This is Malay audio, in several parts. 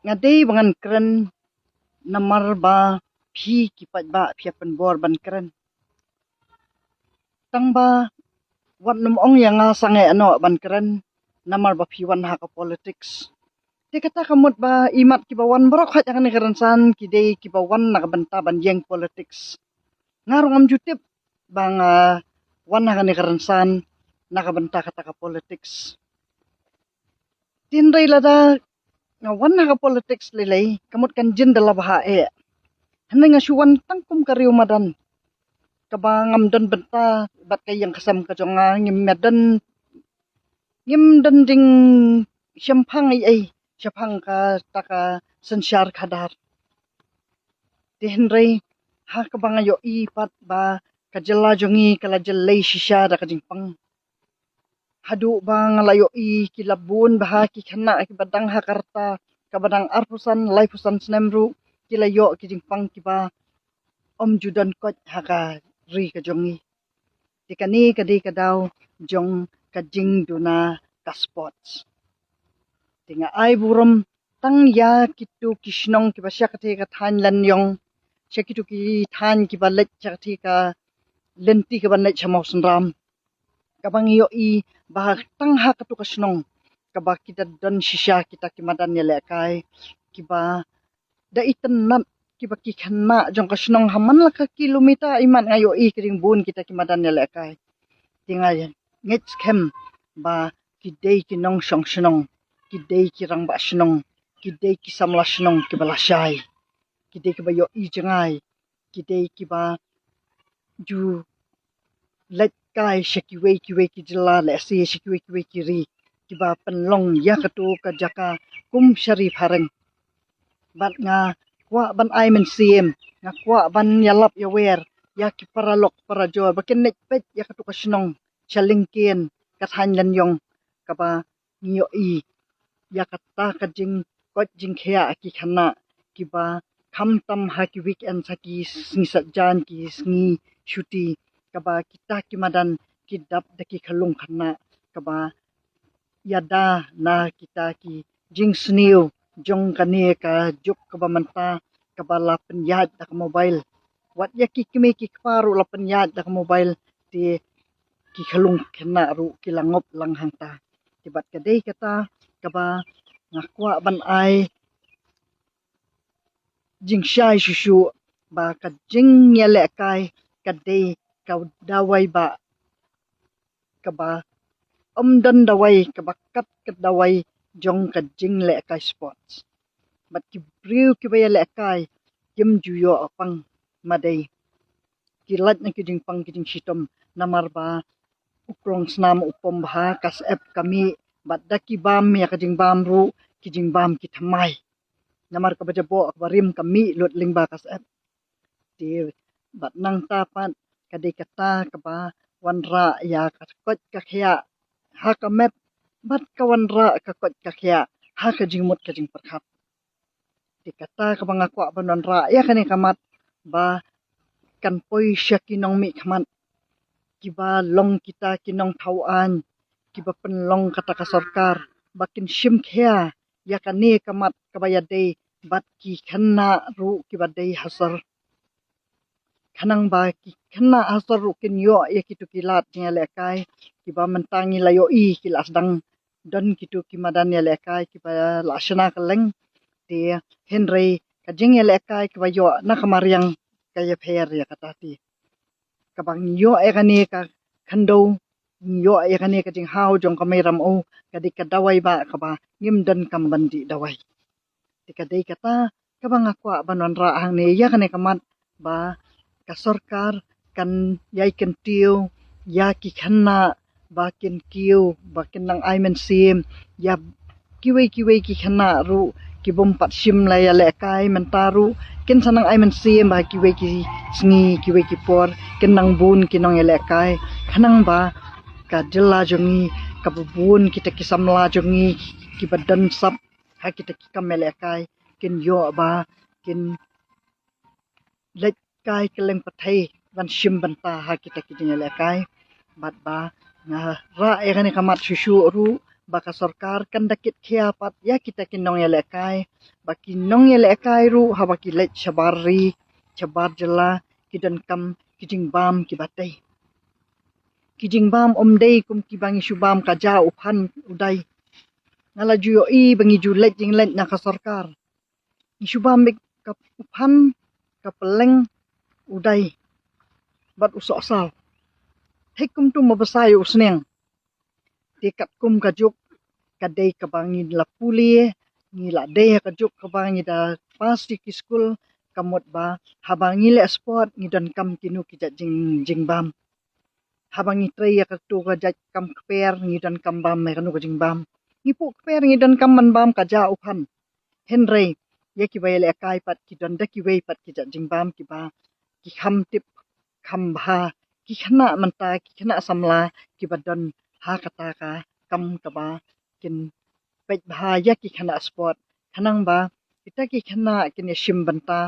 Ngadei bangan keren namar ba phi kipat ba phi penbor ban keren. Tang ba wat num ong yang sange ano ban keren namar ba phi wan ha ka politics. Dia kata kamut ba imat ki ba wan barok hat yang keren san ki dei ki ba wan nak benta ban yeng politics. Ngarong am jutip bang wan nak keren san nak benta kata ka politics. Tin rei lada wan nak politics lelai kamut kan jin dala bah Henry ngasuan tangkum kariu madan. Kabangam dan benta bat kayang kasam kajonga ngim medan ngim dan ding syampang ai syapang ka taka sensyar kadar. Di Henry ha kabanga yo I pat ba kajela jongi kala jelai shisha da kajingpang. Hadu ba ngalayo I kilabun bah ki khana ki badang hakarta kabadang arpusan laipusan snemru kilayo kijingpang kiba om judan kot haka ri ka jongi dikani kadi kadaw jong kajing duna ka sports tinga ai burum tang ya kitu kishnong kiba syakati ka than lan yong syakitu ki than kiba lek syakati ka lenti kiba lek chamau sendram kabang yo I bah tang ha katu kasnong kaba kita don shisha kita kimadan ya lekai kiba da itenat kiba ki khana jong ka snong haman la ka kilometer iman ngayo I kring bun kita kimadan ya lekai tingai ngech kem ba kidei ki nong shong snong kidei ki rang ba snong kidei ki samla snong ki balashai kidei ki ba yo I jangai kidei ki ba ju let kai shakiwe ki jela le si shakiwe ki ri ki ba penlong ya katu ka jaka kum syari phareng bat nga kwa ban ai men siem nga kwa ban yalap ya wer ya ki paralok parajor bakin nek pet ya katu kasnong chalingkien kathan lan yong kaba ngio I ya kata kajing kot jing khia ki khana ki ba kham tam ha ki weekend sa ki sngi satjan ki sngi shuti kaba kita ki madan ki dap da ki khalung khana kaba yada na kita ki jing sniu jong kani ka juk kaba manta kaba la penyat da mobile wat ya ki kimi ki paru la penyat da mobile ti ki khalung khana ru ki langop lang hangta tibat kadai kata kaba ngakwa ban ai jing shai shushu ba ka jing yele kai kadai ka dawai ba kaba dan dawai kaba kat ka dawai jong ka jing le kai sports bat ki briu ki ba le kai kim juyo apang madai kilat na ki jing pang ki jing shitom namar ba ukrong snam upom bha kas ep kami bat daki bam ya ka jing bam ru ki jing bam ki thamai namar ka bajabo akbarim kami lot lingba kas ep ti bat nang tapat kadai kata kaba wanra ya ka kot ka khia ha ka map bat ka wanra ka kot ka khia ha ka jing mut ka jing perkhat ti kata ka banga kwa banon ra ya kani kamat ba kan poi syakinong mi khamat kiba long kita kinong thawan kiba penlong kata ka sarkar bakin shim khia ya kani kamat kabaya dei bat ki khanna ru kiba dei hasar khanang ba ki khanna hasar ru kin yo ya kitu kilat nya lekai kiba mentangi layo I kilas dang don kitu kimadan ya lekai kiba lasna kaleng ti Henry kajing ya lekai kiba yo na kamariang kaya pher ya kata ti kabang yo kani ka khando yo kani ka jing hau jong kamai ram o kadi ka dawai ba kaba ngim dan kam bandi dawai ti kadai kata kabang akwa banon ra hang ne ya kani kamat ba ka sarkar kan yai kan tiu ya ki khanna bakin kiu bakin nang ai men sim ya kiwe ki khanna ru ki bom pat sim la ya le kai mentaru kin sanang ai men sim ba kiwe ki sngi kiwe ki por kin nang bun ki nong ya le kai khanang ba ka jela jongi ka bubun kita ki samla jongi ki badan sap ha kita ki kamele kai kin yo ba kin lek kai keleng pathai ban shim banta ha kita ki jeng le kai bat ba na ra kani kamat shushu ru baka sarkar kan dakit khiapat ya kita kinong ya lekai baki nong ya lekai ru habaki let shabari chabar jala kidan kam kijing bam kibatai kijing bam omdei kum kibangi shubam kaja uphan udai ngala juyo i bangi julet jing let na ka sarkar shubam bik kap uphan kapeleng udai bat usok sal hekum tu mabasay usneng tikat kum kajuk kadai kabangi la puli ni la dei kajuk kabangi da pasti ki school kamot ba habangi le sport ni dan kam kinu kijat jing bam habangi trai ya tu kajat kam kper ni dan kam bam me kanu jing bam ni pu kper ni dan kam man bam kaja uphan henry ya ki bai le kai pat ki dan da ki wei pat kijat jing bam ki ba ki kham tip kham bha ki khana manta ki khana samla ki badan ha kata ka kam ka ba kin pet bahaya ki khana sport khanang ba kita ki khana kin shim banta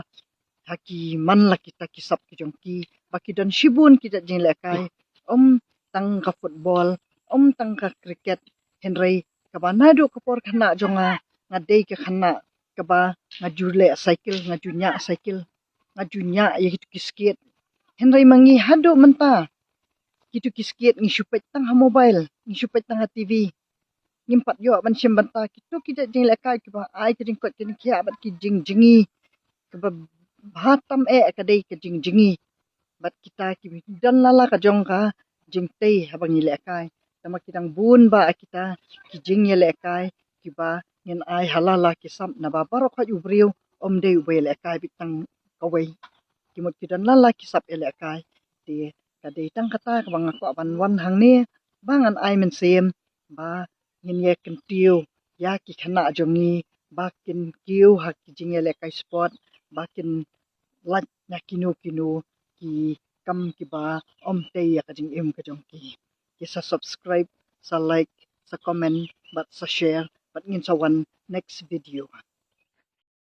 haki man la kita ki sap ki jongki baki don shibun ki jing le kai tang ka football tang ka cricket henry ka ba nadu ka por khana jonga ngadei ka khana ka ba ngajule cycle ngajunya cycle ngajunya ya ki skate henry mangi hadu menta kitu ki skate ngi supet tang ha mobile ngi supet tang ha tv ngimpat yo ban sim banta kitu kita jing lekai ki ba ai ki jing kot ki khia bat ki jing jingi ke ba bhatam ka dei ki jing jingi bat kita ki dan lala ka jong ka jing tei habangi lekai tama kitang bun ba kita ki jing ye lekai ki ba ngin ai halala ki sam na ba barok ha ubriu dei ubei lekai bitang kawai ki mot ki dan lala ki sap lekai ti ka dei tang kata ka bang ko ban wan hang ni bangan ai men sem ba ngin ye ken tiu ya ki khana jongi bakin kiu ha ki jinge le kai sport bakin lat na kinu ki kam ki ba te ya ka jing ka jong ki sa subscribe sa like sa comment but sa share but ngin sa one next video